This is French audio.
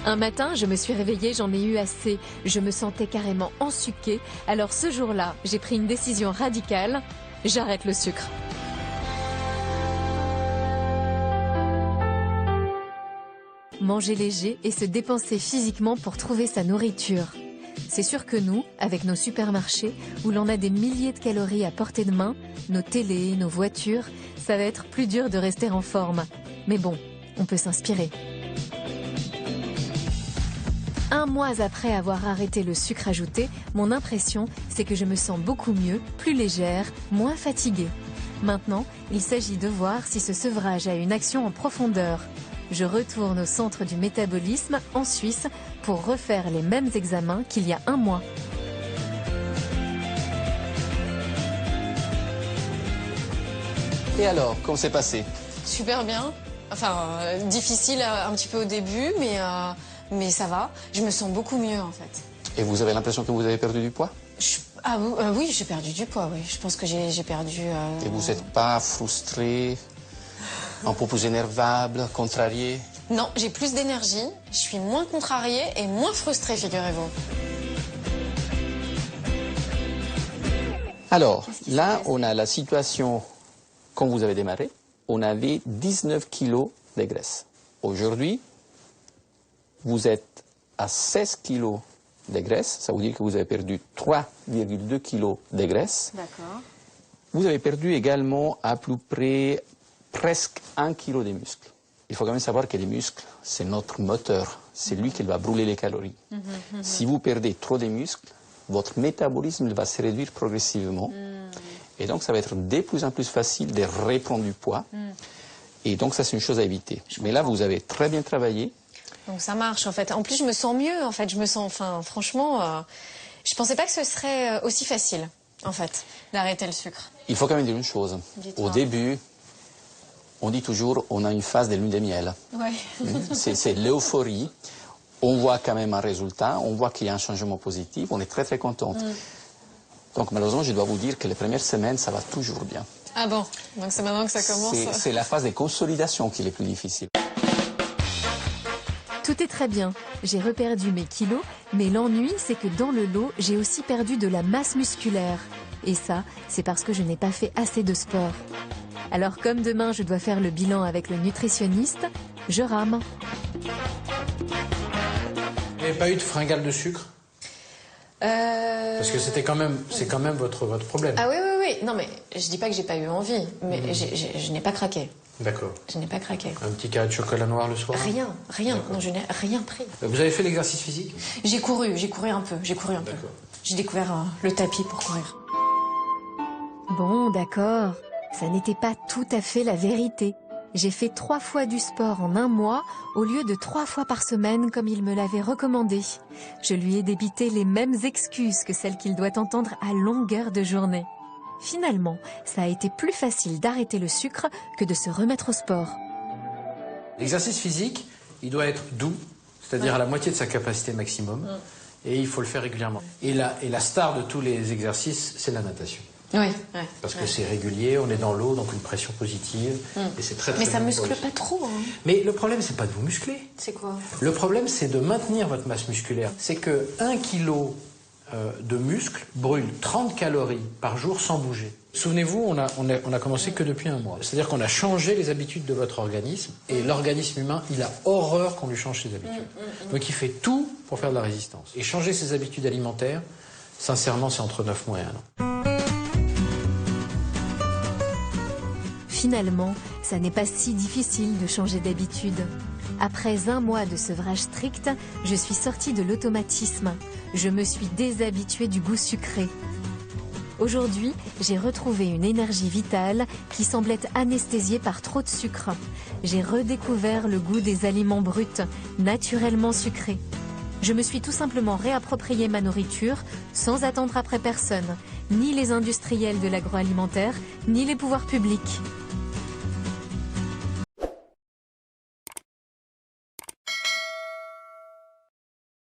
Un matin, je me suis réveillée, j'en ai eu assez. Je me sentais carrément ensuquée. Alors ce jour-là, j'ai pris une décision radicale. J'arrête le sucre. Manger léger et se dépenser physiquement pour trouver sa nourriture. C'est sûr que nous, avec nos supermarchés, où l'on a des milliers de calories à portée de main, nos télés, nos voitures, ça va être plus dur de rester en forme. Mais bon, on peut s'inspirer. Un mois après avoir arrêté le sucre ajouté, mon impression, c'est que je me sens beaucoup mieux, plus légère, moins fatiguée. Maintenant, il s'agit de voir si ce sevrage a une action en profondeur. Je retourne au centre du métabolisme, en Suisse, pour refaire les mêmes examens qu'il y a un mois. Et alors, comment c'est passé? Super bien. Enfin, difficile un petit peu au début, mais ça va. Je me sens beaucoup mieux, en fait. Et vous avez l'impression que vous avez perdu du poids? Oui, j'ai perdu du poids, oui. Je pense que j'ai perdu... Et vous n'êtes pas frustré, un peu plus énervable, contrarié? Non, j'ai plus d'énergie, je suis moins contrariée et moins frustrée, figurez-vous. Alors, là, on a la situation quand vous avez démarré. On avait 19 kilos de graisse. Aujourd'hui, vous êtes à 16 kilos de graisse. Ça veut dire que vous avez perdu 3,2 kilos de graisse. D'accord. Vous avez perdu également à peu près presque 1 kilo de muscles. Il faut quand même savoir que les muscles, c'est notre moteur. C'est lui qui va brûler les calories. Si vous perdez trop de muscles, votre métabolisme va se réduire progressivement. Et donc, ça va être de plus en plus facile de reprendre du poids. Et donc, ça, c'est une chose à éviter. Mais là, vous avez très bien travaillé. Donc, ça marche, en fait. En plus, je me sens mieux, en fait. Je me sens, enfin, franchement, je pensais pas que ce serait aussi facile, en fait, d'arrêter le sucre. Il faut quand même dire une chose. Au début, on dit toujours, on a une phase de lune de miel. Ouais. C'est l'euphorie. On voit quand même un résultat, on voit qu'il y a un changement positif, on est très très contente. Donc malheureusement, je dois vous dire que les premières semaines, ça va toujours bien. Ah bon, donc c'est maintenant que ça commence. C'est la phase de consolidation qui est la plus difficile. Tout est très bien. J'ai reperdu mes kilos, mais l'ennui, c'est que dans le lot, j'ai aussi perdu de la masse musculaire. Et ça, c'est parce que je n'ai pas fait assez de sport. Alors comme demain, je dois faire le bilan avec le nutritionniste, je rame. Vous n'avez pas eu de fringale de sucre? Parce que c'est quand même votre problème. Ah oui. Non, mais je dis pas que j'ai pas eu envie, mais je n'ai pas craqué. D'accord. Je n'ai pas craqué. Un petit carré de chocolat noir le soir? Rien. Non, je n'ai rien pris. Vous avez fait l'exercice physique? J'ai couru un peu. D'accord. J'ai découvert le tapis pour courir. Bon, d'accord. Ça n'était pas tout à fait la vérité. J'ai fait 3 fois du sport en un mois au lieu de 3 fois par semaine comme il me l'avait recommandé. Je lui ai débité les mêmes excuses que celles qu'il doit entendre à longueur de journée. Finalement, ça a été plus facile d'arrêter le sucre que de se remettre au sport. L'exercice physique, il doit être doux, c'est-à-dire à la moitié de sa capacité maximum, et il faut le faire régulièrement. Et la star de tous les exercices, c'est la natation. Oui. Parce que c'est régulier, on est dans l'eau, donc une pression positive, et c'est très Mais très ça bon muscle pour le- pas trop. Hein. Mais le problème, c'est pas de vous muscler. C'est quoi? Le problème, c'est de maintenir votre masse musculaire. C'est que 1 kilo de muscle brûle 30 calories par jour sans bouger. Souvenez-vous, on a commencé que depuis un mois. C'est-à-dire qu'on a changé les habitudes de votre organisme, et l'organisme humain, il a horreur qu'on lui change ses habitudes. Donc il fait tout pour faire de la résistance. Et changer ses habitudes alimentaires, sincèrement, c'est entre 9 mois et 1 an. Finalement, ça n'est pas si difficile de changer d'habitude. Après un mois de sevrage strict, je suis sortie de l'automatisme. Je me suis déshabituée du goût sucré. Aujourd'hui, j'ai retrouvé une énergie vitale qui semblait anesthésiée par trop de sucre. J'ai redécouvert le goût des aliments bruts, naturellement sucrés. Je me suis tout simplement réapproprié ma nourriture sans attendre après personne, ni les industriels de l'agroalimentaire, ni les pouvoirs publics.